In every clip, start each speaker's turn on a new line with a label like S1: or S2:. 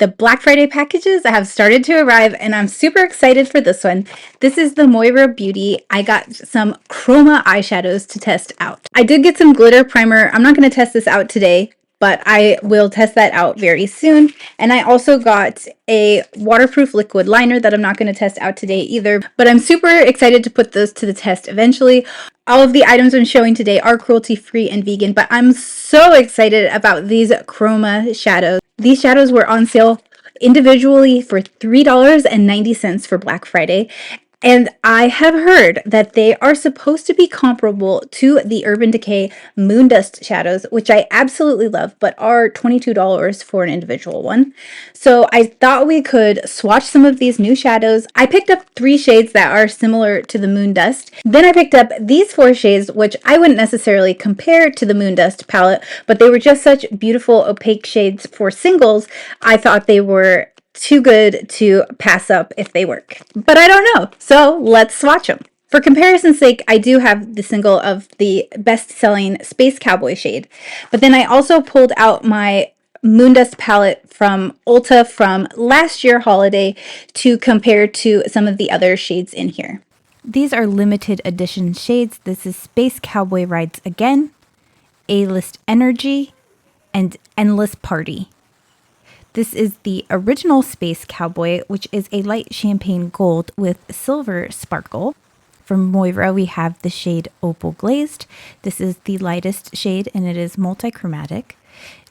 S1: The Black Friday packages have started to arrive and I'm super excited for this one. This is the Moira Beauty. I got some chroma eyeshadows to test out. I did get some glitter primer. I'm not going to test this out today, but I will test that out very soon. And I also got a waterproof liquid liner that I'm not going to test out today either, but I'm super excited to put those to the test eventually. All of the items I'm showing today are cruelty-free and vegan, but I'm so excited about these chroma shadows. These shadows were on sale individually for $3.90 for Black Friday. And I have heard that they are supposed to be comparable to the Urban Decay Moondust shadows, which I absolutely love, but are $22 for an individual one. So I thought we could swatch some of these new shadows. I picked up 3 shades that are similar to the Moondust. Then I picked up these 4 shades, which I wouldn't necessarily compare to the Moondust palette, but they were just such beautiful opaque shades for singles. I thought they were too good to pass up if they work. But I don't know, so let's swatch them. For comparison's sake, I do have the single of the best-selling Space Cowboy shade, but then I also pulled out my Moondust palette from Ulta from last year holiday to compare to some of the other shades in here.
S2: These are limited edition shades. This is Space Cowboy Rides Again, A-List Energy, and Endless Party. This is the original Space Cowboy, which is a light champagne gold with silver sparkle. From Moira, we have the shade Opal Glazed. This is the lightest shade and it is multichromatic.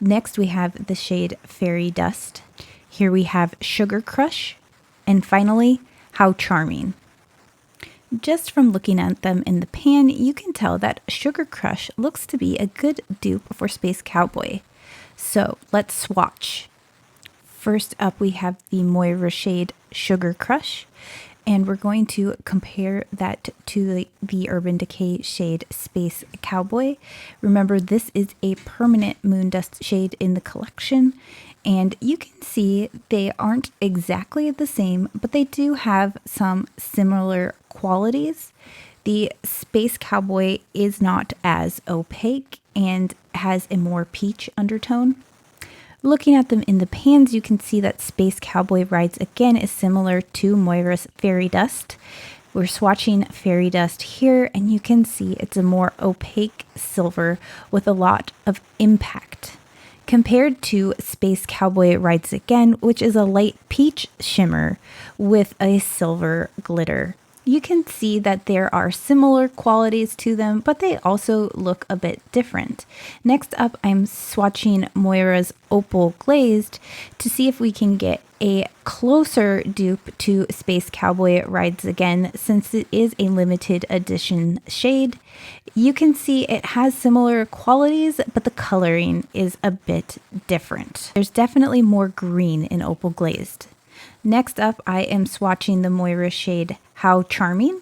S2: Next, we have the shade Fairy Dust. Here we have Sugar Crush. And finally, How Charming. Just from looking at them in the pan, you can tell that Sugar Crush looks to be a good dupe for Space Cowboy. So let's swatch. First up, we have the Moira shade Sugar Crush, and we're going to compare that to the Urban Decay shade Space Cowboy. Remember, this is a permanent Moondust shade in the collection, and you can see they aren't exactly the same, but they do have some similar qualities. The Space Cowboy is not as opaque and has a more peach undertone. Looking at them in the pans, you can see that Space Cowboy Rides Again is similar to Moira's Fairy Dust. We're swatching Fairy Dust here, and you can see it's a more opaque silver with a lot of impact. Compared to Space Cowboy Rides Again, which is a light peach shimmer with a silver glitter. You can see that there are similar qualities to them, but they also look a bit different. Next up, I'm swatching Moira's Opal Glazed to see if we can get a closer dupe to Space Cowboy Rides Again, since it is a limited edition shade. You can see it has similar qualities, but the coloring is a bit different. There's definitely more green in Opal Glazed. Next up, I am swatching the Moira shade How Charming.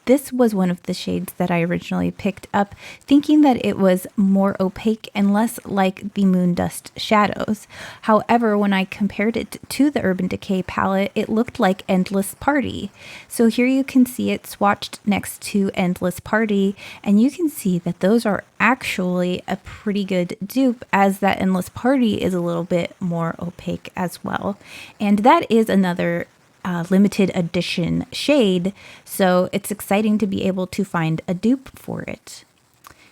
S2: This was one of the shades that I originally picked up, thinking that it was more opaque and less like the Moondust shadows. However, when I compared it to the Urban Decay palette, it looked like Endless Party. So here you can see it swatched next to Endless Party, and you can see that those are actually a pretty good dupe, as that Endless Party is a little bit more opaque as well. And that is another limited edition shade, so it's exciting to be able to find a dupe for it.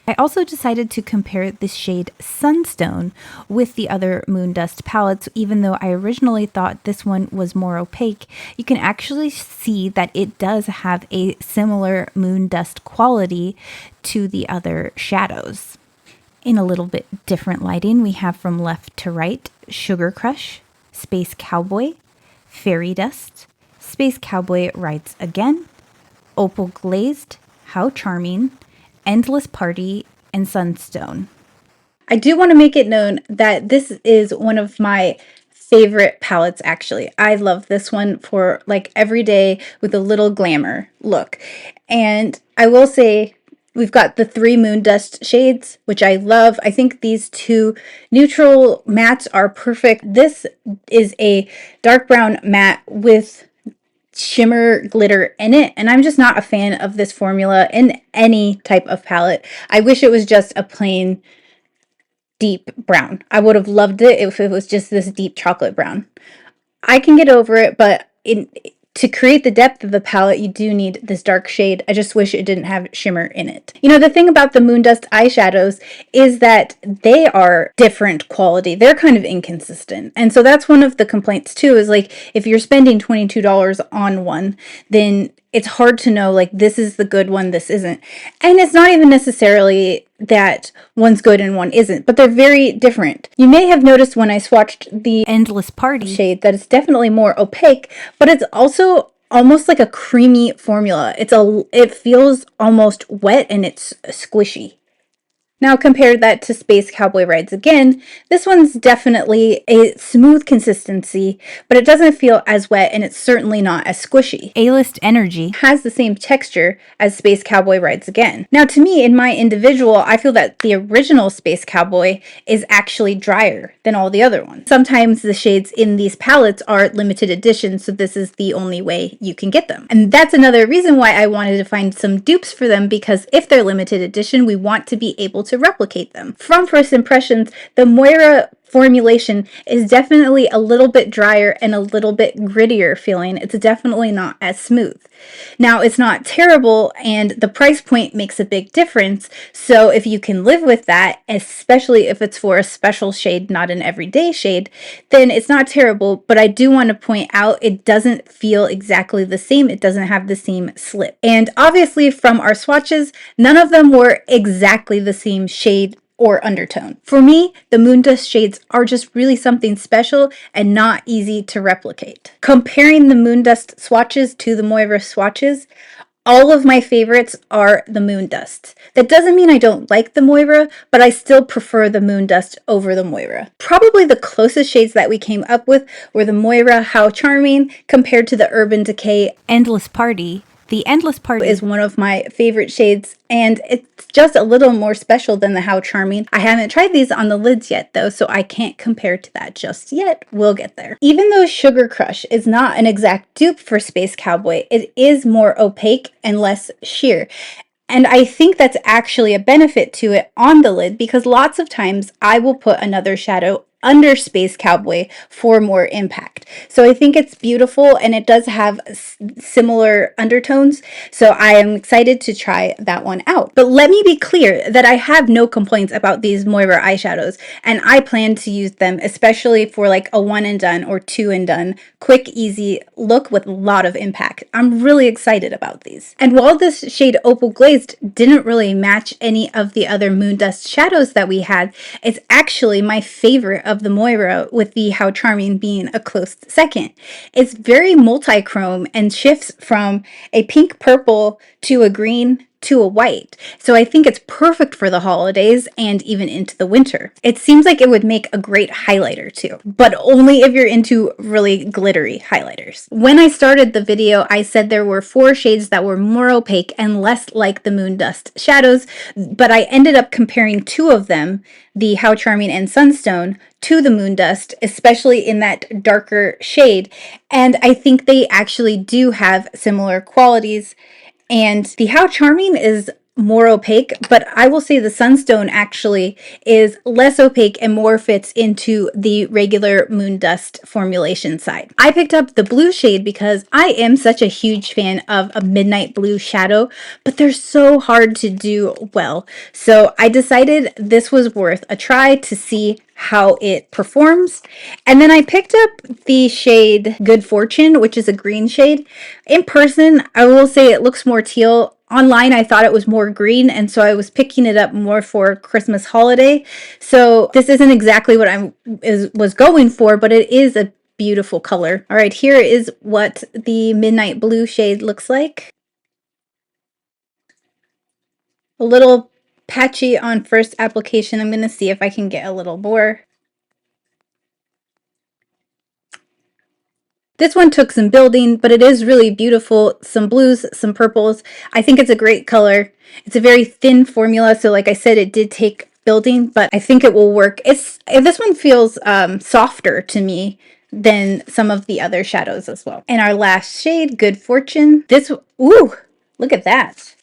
S2: I also decided to compare this shade Sunstone with the other Moondust palettes. Even though I originally thought this one was more opaque, you can actually see that it does have a similar Moondust quality to the other shadows. In a little bit different lighting, we have from left to right Sugar Crush, Space Cowboy, Fairy Dust, Space Cowboy Rides Again, Opal Glazed, How Charming, Endless Party, and Sunstone.
S1: I do want to make it known that this is one of my favorite palettes, actually. I love this one for like everyday with a little glamour look. And I will say, we've got the 3 Moondust shades, which I love. I think these 2 neutral mattes are perfect. This is a dark brown matte with shimmer glitter in it, and I'm just not a fan of this formula in any type of palette. I wish it was just a plain deep brown. I would have loved it if it was just this deep chocolate brown. I can get over it, but to create the depth of the palette, you do need this dark shade. I just wish it didn't have shimmer in it. You know, the thing about the Moondust eyeshadows is that they are different quality. They're kind of inconsistent. And so that's one of the complaints too, is like, if you're spending $22 on one, then it's hard to know, like, this is the good one, this isn't. And it's not even necessarily that one's good and one isn't, but they're very different. You may have noticed when I swatched the
S2: Endless Party
S1: shade that it's definitely more opaque, but it's also almost like a creamy formula. It feels almost wet and it's squishy. Now compare that to Space Cowboy Rides Again. This one's definitely a smooth consistency, but it doesn't feel as wet and it's certainly not as squishy.
S2: A-List Energy
S1: It has the same texture as Space Cowboy Rides Again. Now to me, in my individual, I feel that the original Space Cowboy is actually drier than all the other ones. Sometimes the shades in these palettes are limited edition, so this is the only way you can get them. And that's another reason why I wanted to find some dupes for them, because if they're limited edition, we want to be able to replicate them. From first impressions, the Moira formulation is definitely a little bit drier and a little bit grittier feeling. It's definitely not as smooth. Now, it's not terrible, and the price point makes a big difference. So if you can live with that, especially if it's for a special shade, not an everyday shade, then it's not terrible. But I do want to point out, it doesn't feel exactly the same. It doesn't have the same slip. And obviously from our swatches, none of them were exactly the same shade or undertone. For me, the Moondust shades are just really something special and not easy to replicate. Comparing the Moondust swatches to the Moira swatches, all of my favorites are the Moondust. That doesn't mean I don't like the Moira, but I still prefer the Moondust over the Moira. Probably the closest shades that we came up with were the Moira How Charming compared to the Urban Decay
S2: Endless Party. The Endless Party
S1: is one of my favorite shades, and it's just a little more special than the How Charming. I haven't tried these on the lids yet though, so I can't compare to that just yet. We'll get there. Even though Sugar Crush is not an exact dupe for Space Cowboy, it is more opaque and less sheer. And I think that's actually a benefit to it on the lid, because lots of times I will put another shadow under Space Cowboy for more impact. So I think it's beautiful, and it does have similar undertones. So I am excited to try that one out. But let me be clear that I have no complaints about these Moira eyeshadows, and I plan to use them, especially for like a one and done or two and done, quick, easy look with a lot of impact. I'm really excited about these. And while this shade Opal Glazed didn't really match any of the other Moondust shadows that we had, it's actually my favorite of the Moira, with the How Charming being a close second. It's very multi-chrome and shifts from a pink purple to a green to a white. So I think it's perfect for the holidays and even into the winter. It seems like it would make a great highlighter too, but only if you're into really glittery highlighters. When I started the video, I said there were 4 shades that were more opaque and less like the Moondust shadows, but I ended up comparing 2 of them, the How Charming and Sunstone, to the Moondust, especially in that darker shade, and I think they actually do have similar qualities. And the How Charming is more opaque, but I will say the Sunstone actually is less opaque and more fits into the regular Moondust formulation side. I picked up the blue shade because I am such a huge fan of a midnight blue shadow, but they're so hard to do well. So I decided this was worth a try to see how it performs. And then I picked up the shade Good Fortune, which is a green shade. In person, I will say it looks more teal. Online, I thought it was more green, and so I was picking it up more for Christmas holiday. So this isn't exactly what I was going for, but it is a beautiful color. All right, here is what the midnight blue shade looks like. A little patchy on first application. I'm going to see if I can get a little more. This one took some building, but it is really beautiful. Some blues, some purples. I think it's a great color. It's a very thin formula, so like I said, it did take building, but I think it will work. This one feels softer to me than some of the other shadows as well. And our last shade, Good Fortune. Ooh, look at that.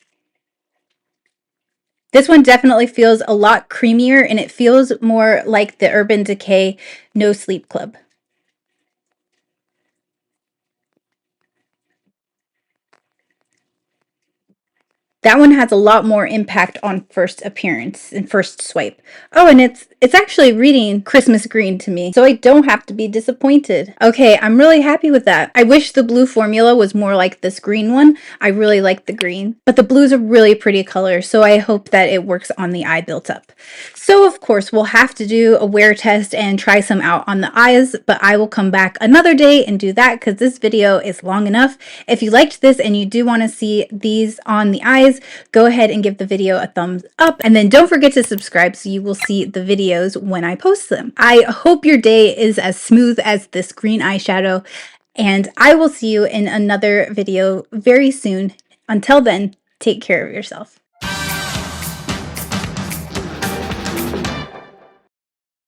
S1: This one definitely feels a lot creamier, and it feels more like the Urban Decay No Sleep Club. That one has a lot more impact on first appearance and first swipe. Oh, and it's actually reading Christmas green to me, so I don't have to be disappointed. Okay, I'm really happy with that. I wish the blue formula was more like this green one. I really like the green, but the blue's a really pretty color, so I hope that it works on the eye built up. So of course, we'll have to do a wear test and try some out on the eyes, but I will come back another day and do that because this video is long enough. If you liked this and you do want to see these on the eyes, go ahead and give the video a thumbs up, and then don't forget to subscribe so you will see the videos when I post them. I hope your day is as smooth as this green eyeshadow, and I will see you in another video very soon. Until then, take care of yourself.